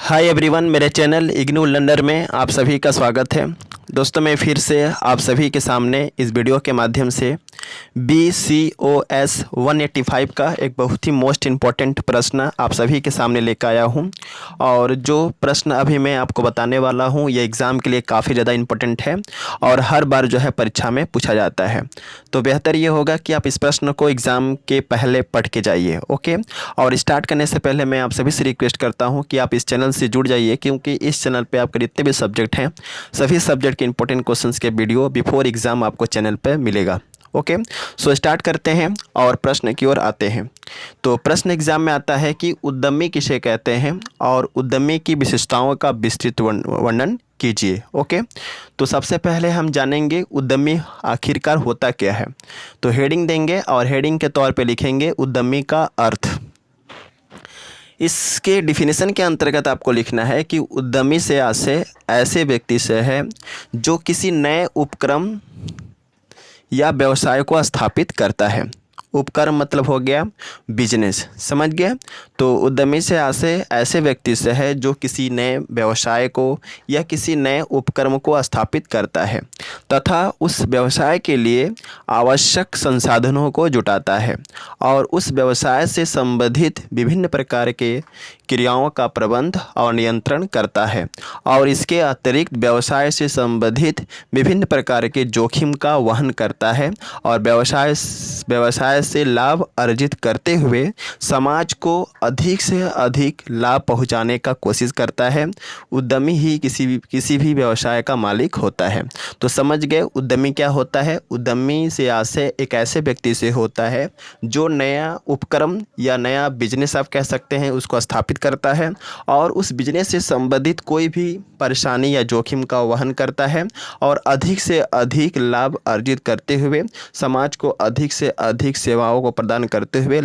Hi everyone, मेरे channel IGNOU learner में आप सभी का स्वागत है। दोस्तों, मैं फिर से आप सभी के सामने इस वीडियो के माध्यम से BCOS 185 का एक बहुत ही मोस्ट इम्पॉर्टेंट प्रश्न आप सभी के सामने लेकर आया हूं। और जो प्रश्न अभी मैं आपको बताने वाला हूं ये एग्ज़ाम के लिए काफ़ी ज़्यादा इम्पोर्टेंट है और हर बार जो है परीक्षा में पूछा जाता है। तो बेहतर ये होगा कि आप इस प्रश्न को एग्ज़ाम के पहले पढ़ के जाइए, ओके। और स्टार्ट करने से पहले मैं आप सभी से रिक्वेस्ट करता हूँ कि आप इस चैनल से जुड़ जाइए, क्योंकि इस चैनल पर आपके जितने भी सब्जेक्ट हैं सभी सब्जेक्ट के इंपॉर्टेंट क्वेश्चंस के वीडियो बिफोर एग्ज़ाम आपको चैनल पर मिलेगा, ओके। सो स्टार्ट करते हैं और प्रश्न की ओर आते हैं। तो प्रश्न एग्जाम में आता है कि उद्यमी किसे कहते हैं और उद्यमी की विशेषताओं का विस्तृत वर्णन कीजिए, ओके। तो सबसे पहले हम जानेंगे उद्यमी आखिरकार होता क्या है। तो हेडिंग देंगे और हेडिंग के तौर पे लिखेंगे उद्यमी का अर्थ। इसके डिफिनेशन के अंतर्गत आपको लिखना है कि उद्यमी से आशय ऐसे व्यक्ति से है जो किसी नए उपक्रम या व्यवसाय को स्थापित करता है। उपक्रम मतलब हो गया बिजनेस, समझ गया। तो उद्यमी से आशय ऐसे व्यक्ति से है जो किसी नए व्यवसाय को या किसी नए उपक्रम को स्थापित करता है तथा उस व्यवसाय के लिए आवश्यक संसाधनों को जुटाता है और उस व्यवसाय से संबंधित विभिन्न प्रकार के क्रियाओं का प्रबंध और नियंत्रण करता है और इसके अतिरिक्त व्यवसाय से संबंधित विभिन्न प्रकार के जोखिम का वहन करता है और व्यवसाय से लाभ अर्जित करते हुए समाज को अधिक से अधिक लाभ पहुंचाने का कोशिश करता है। उद्यमी ही किसी भी व्यवसाय का मालिक होता है। तो समझ गए उद्यमी क्या होता है। उद्यमी से आशय एक ऐसे व्यक्ति से होता है जो नया उपक्रम या नया बिजनेस आप कह सकते हैं उसको स्थापित करता है और उस बिजनेस से संबंधित कोई भी परेशानी या जोखिम का वहन करता है और अधिक से अधिक लाभ अर्जित करते हुए समाज को अधिक से अधिक सेवाओं को प्रदान करते हुए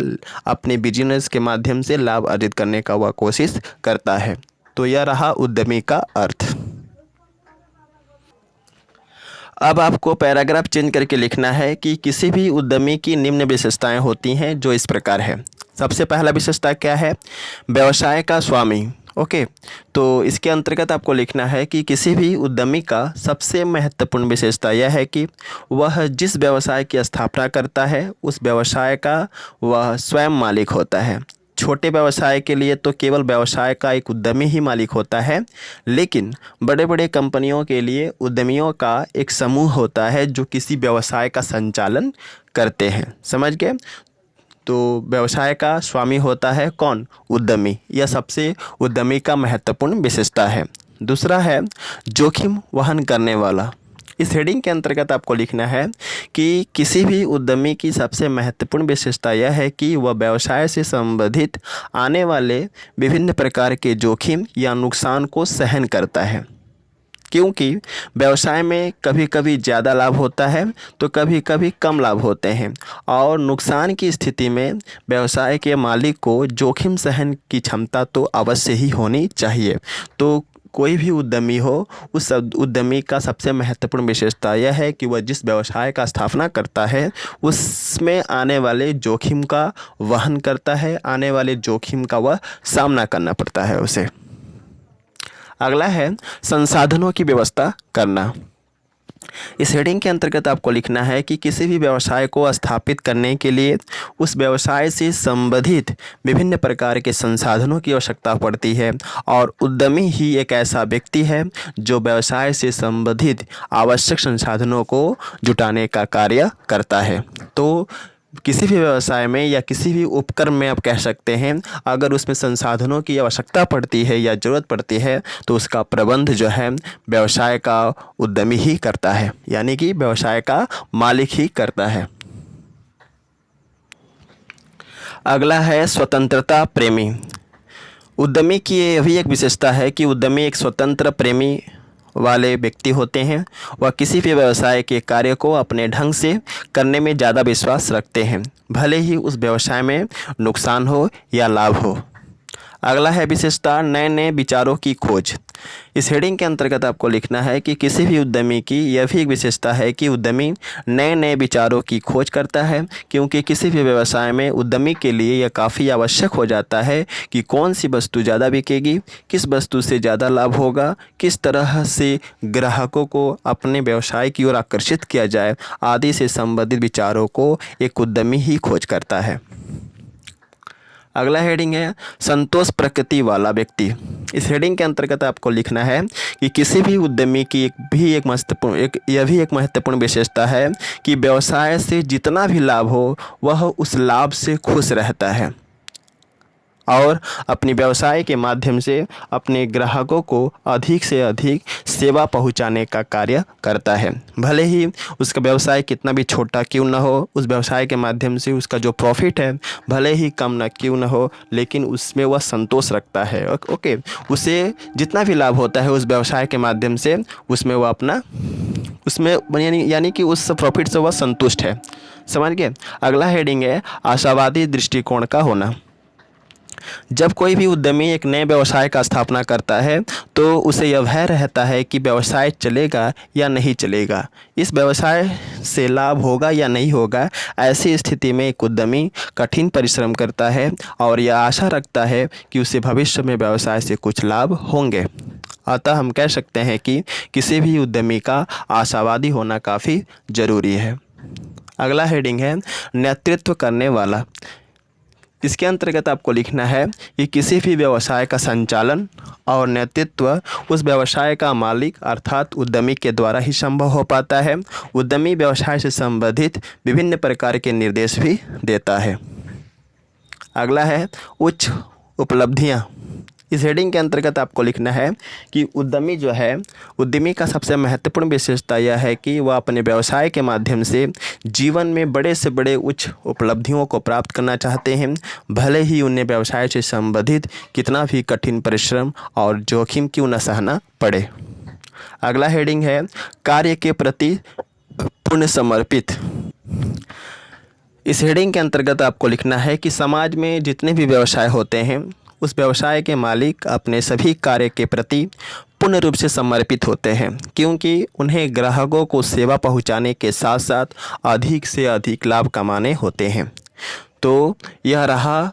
अपने बिजनेस के माध्यम से लाभ अर्जित करने का वह कोशिश करता है। तो यह रहा उद्यमी का अर्थ। अब आपको पैराग्राफ चेंज करके लिखना है कि किसी भी उद्यमी की निम्न विशेषताएं होती हैं जो इस प्रकार है। सबसे पहला विशेषता क्या है, व्यवसाय का स्वामी, ओके। तो इसके अंतर्गत आपको लिखना है कि किसी भी उद्यमी का सबसे महत्वपूर्ण विशेषता यह है कि वह जिस व्यवसाय की स्थापना करता है उस व्यवसाय का वह स्वयं मालिक होता है। छोटे व्यवसाय के लिए तो केवल व्यवसाय का एक उद्यमी ही मालिक होता है, लेकिन बड़े बड़े कंपनियों के लिए उद्यमियों का एक समूह होता है जो किसी व्यवसाय का संचालन करते हैं, समझ गए। तो व्यवसाय का स्वामी होता है कौन, उद्यमी। यह सबसे उद्यमी का महत्वपूर्ण विशेषता है। दूसरा है जोखिम वहन करने वाला। इस हेडिंग के अंतर्गत आपको लिखना है कि किसी भी उद्यमी की सबसे महत्वपूर्ण विशेषता यह है कि वह व्यवसाय से संबंधित आने वाले विभिन्न प्रकार के जोखिम या नुकसान को सहन करता है, क्योंकि व्यवसाय में कभी कभी ज़्यादा लाभ होता है तो कभी कभी कम लाभ होते हैं और नुकसान की स्थिति में व्यवसाय के मालिक को जोखिम सहन की क्षमता तो अवश्य ही होनी चाहिए। तो कोई भी उद्यमी हो उस उद्यमी का सबसे महत्वपूर्ण विशेषता यह है कि वह जिस व्यवसाय का स्थापना करता है उसमें आने वाले जोखिम का वहन करता है, आने वाले जोखिम का वह सामना करना पड़ता है उसे। अगला है संसाधनों की व्यवस्था करना। इस हेडिंग के अंतर्गत आपको लिखना है कि किसी भी व्यवसाय को स्थापित करने के लिए उस व्यवसाय से संबंधित विभिन्न प्रकार के संसाधनों की आवश्यकता पड़ती है और उद्यमी ही एक ऐसा व्यक्ति है जो व्यवसाय से संबंधित आवश्यक संसाधनों को जुटाने का कार्य करता है। तो किसी भी व्यवसाय में या किसी भी उपक्रम में आप कह सकते हैं अगर उसमें संसाधनों की आवश्यकता पड़ती है या ज़रूरत पड़ती है तो उसका प्रबंध जो है व्यवसाय का उद्यमी ही करता है, यानी कि व्यवसाय का मालिक ही करता है। अगला है स्वतंत्रता प्रेमी। उद्यमी की यह भी एक विशेषता है कि उद्यमी एक स्वतंत्र प्रेमी वाले व्यक्ति होते हैं। वह किसी भी व्यवसाय के कार्य को अपने ढंग से करने में ज़्यादा विश्वास रखते हैं, भले ही उस व्यवसाय में नुकसान हो या लाभ हो। अगला है विशेषता नए नए विचारों की खोज। इस हेडिंग के अंतर्गत आपको लिखना है कि किसी भी उद्यमी की यह भी एक विशेषता है कि उद्यमी नए नए विचारों की खोज करता है, क्योंकि किसी भी व्यवसाय में उद्यमी के लिए यह काफ़ी आवश्यक हो जाता है कि कौन सी वस्तु ज़्यादा बिकेगी, किस वस्तु से ज़्यादा लाभ होगा, किस तरह से ग्राहकों को अपने व्यवसाय की ओर आकर्षित किया जाए आदि से संबंधित विचारों को एक उद्यमी ही खोज करता है। अगला हेडिंग है संतोष प्रकृति वाला व्यक्ति। इस हेडिंग के अंतर्गत आपको लिखना है कि किसी भी उद्यमी की एक महत्वपूर्ण विशेषता है कि व्यवसाय से जितना भी लाभ हो वह उस लाभ से खुश रहता है और अपनी व्यवसाय के माध्यम से अपने ग्राहकों को अधिक से अधिक सेवा पहुंचाने का कार्य करता है। भले ही उसका व्यवसाय कितना भी छोटा क्यों न हो, उस व्यवसाय के माध्यम से उसका जो प्रॉफिट है भले ही कम न क्यों न हो, लेकिन उसमें वह संतोष रखता है। ओके, उसे जितना भी लाभ होता है उस व्यवसाय के माध्यम से उसमें वह अपना यानी कि उस प्रॉफिट से वह संतुष्ट है। समझ गए। अगला हेडिंग है आशावादी दृष्टिकोण का होना। जब कोई भी उद्यमी एक नए व्यवसाय का स्थापना करता है तो उसे यह भय रहता है कि व्यवसाय चलेगा या नहीं चलेगा, इस व्यवसाय से लाभ होगा या नहीं होगा। ऐसी स्थिति में एक उद्यमी कठिन परिश्रम करता है और यह आशा रखता है कि उसे भविष्य में व्यवसाय से कुछ लाभ होंगे। अतः हम कह सकते हैं कि किसी भी उद्यमी का आशावादी होना काफ़ी ज़रूरी है। अगला हेडिंग है नेतृत्व करने वाला। इसके अंतर्गत आपको लिखना है कि किसी भी व्यवसाय का संचालन और नेतृत्व उस व्यवसाय का मालिक अर्थात उद्यमी के द्वारा ही संभव हो पाता है। उद्यमी व्यवसाय से संबंधित विभिन्न प्रकार के निर्देश भी देता है। अगला है उच्च उपलब्धियाँ। इस हेडिंग के अंतर्गत आपको लिखना है कि उद्यमी का सबसे महत्वपूर्ण विशेषता यह है कि वह अपने व्यवसाय के माध्यम से जीवन में बड़े से बड़े उच्च उपलब्धियों को प्राप्त करना चाहते हैं, भले ही उन्हें व्यवसाय से संबंधित कितना भी कठिन परिश्रम और जोखिम क्यों न सहना पड़े। अगला हेडिंग है कार्य के प्रति पूर्ण समर्पित। इस हेडिंग के अंतर्गत आपको लिखना है कि समाज में जितने भी व्यवसाय होते हैं उस व्यवसाय के मालिक अपने सभी कार्य के प्रति पूर्ण रूप से समर्पित होते हैं, क्योंकि उन्हें ग्राहकों को सेवा पहुंचाने के साथ साथ अधिक से अधिक लाभ कमाने होते हैं। तो यह रहा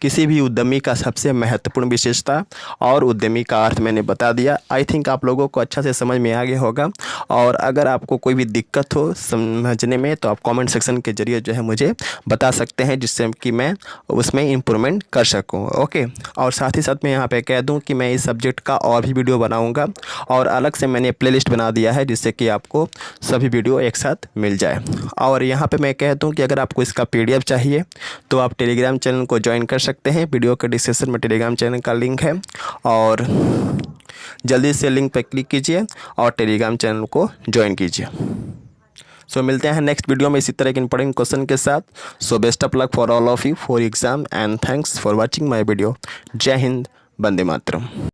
किसी भी उद्यमी का सबसे महत्वपूर्ण विशेषता और उद्यमी का अर्थ मैंने बता दिया। आई थिंक आप लोगों को अच्छा से समझ में आ गया होगा। और अगर आपको कोई भी दिक्कत हो समझने में तो आप कमेंट सेक्शन के जरिए जो है मुझे बता सकते हैं, जिससे कि मैं उसमें इम्प्रूवमेंट कर सकूं। ओके, और साथ ही साथ मैं यहाँ पे कह दूँ कि मैं इस सब्जेक्ट का और भी वीडियो बनाऊँगा और अलग से मैंने प्लेलिस्ट बना दिया है जिससे कि आपको सभी वीडियो एक साथ मिल जाए। और यहाँ पर मैं कह दूँ कि अगर आपको इसका PDF चाहिए तो आप टेलीग्राम चैनल को ज्वाइन कर सकते हैं। वीडियो के डिस्क्रिप्शन में टेलीग्राम चैनल का लिंक है और जल्दी से लिंक पर क्लिक कीजिए और टेलीग्राम चैनल को ज्वाइन कीजिए। सो मिलते हैं नेक्स्ट वीडियो में इसी तरह के इंपॉर्टेंट क्वेश्चन के साथ। So best of luck for all of you for exam and thanks for watching my video. जय हिंद, वंदे मातरम।